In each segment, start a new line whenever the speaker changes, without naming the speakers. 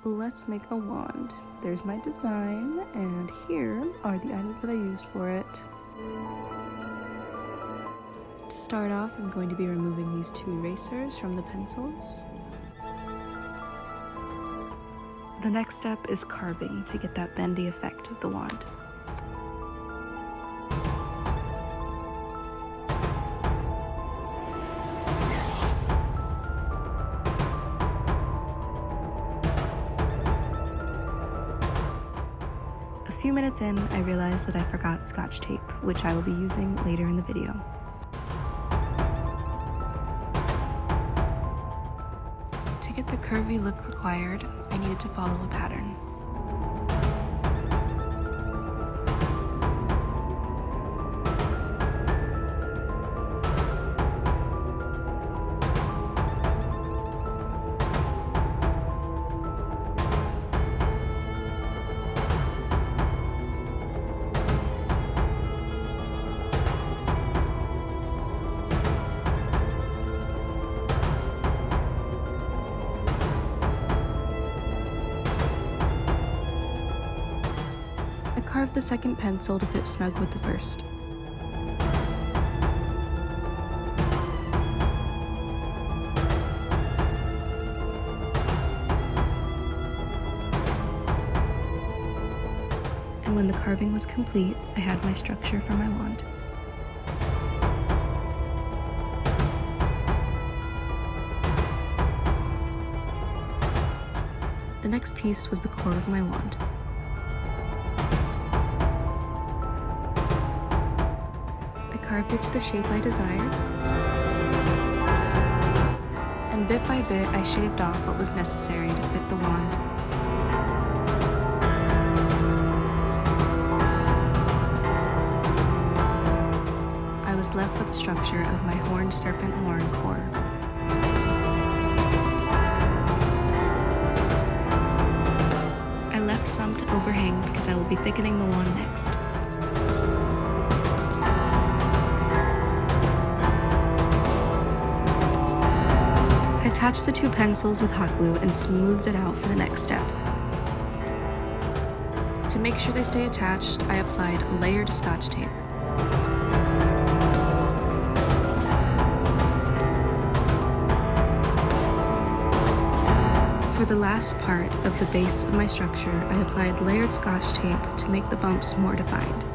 let's make a wand. There's my design, and here are the items that I used for it. To start off, I'm going to be removing these 2 erasers from the pencils. The next step is carving to get that bendy effect of the wand. A few minutes in, I realized that I forgot Scotch tape, which I will be using later in the video. To get the curvy look required, I needed to follow a pattern. Carve the second pencil to fit snug with the first. And when the carving was complete, I had my structure for my wand. The next piece was the core of my wand. Carved it to the shape I desired, and bit by bit I shaved off what was necessary to fit the wand. I was left with the structure of my horned serpent horn core. I left some to overhang because I will be thickening the wand next. I attached the 2 pencils with hot glue and smoothed it out for the next step. To make sure they stay attached, I applied layered Scotch tape. For the last part of the base of my structure, I applied layered Scotch tape to make the bumps more defined.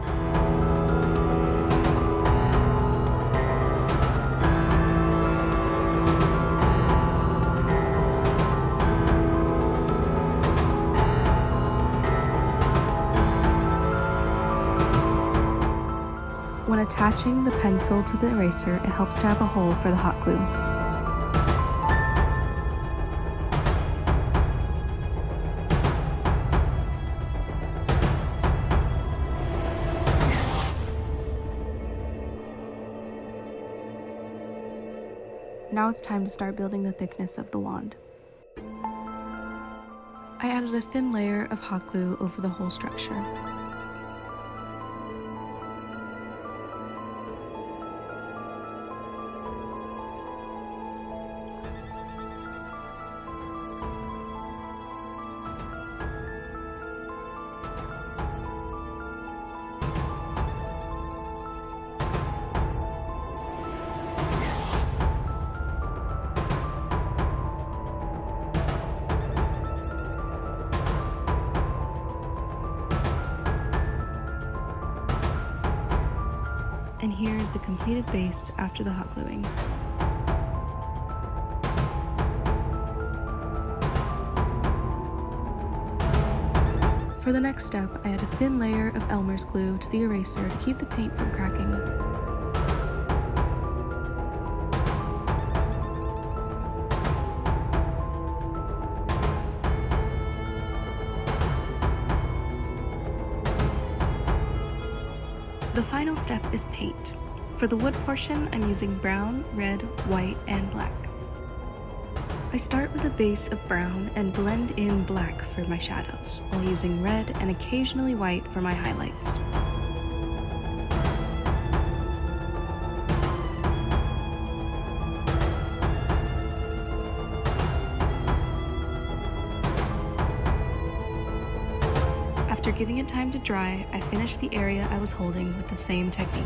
When attaching the pencil to the eraser, it helps to have a hole for the hot glue. Now it's time to start building the thickness of the wand. I added a thin layer of hot glue over the whole structure. And here is the completed base after the hot gluing. For the next step, I add a thin layer of Elmer's glue to the eraser to keep the paint from cracking. The final step is paint. For the wood portion, I'm using brown, red, white, and black. I start with a base of brown and blend in black for my shadows, while using red and occasionally white for my highlights. After giving it time to dry, I finished the area I was holding with the same technique.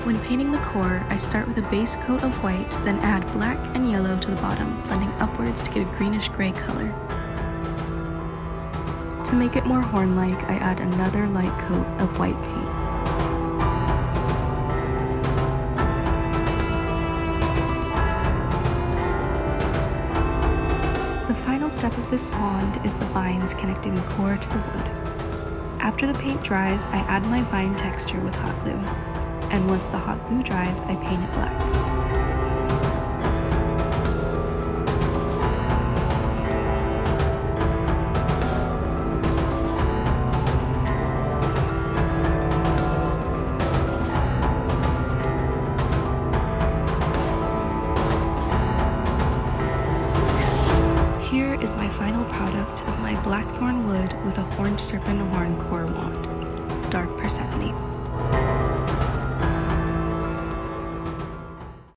When painting the core, I start with a base coat of white, then add black and yellow to the bottom, blending upwards to get a greenish-gray color. To make it more horn-like, I add another light coat of white paint. The final step of this wand is the vines connecting the core to the wood. After the paint dries, I add my vine texture with hot glue. And once the hot glue dries, I paint it black. Here is my final product of my blackthorn wood with a horned serpent horn core wand, Dark Persephone.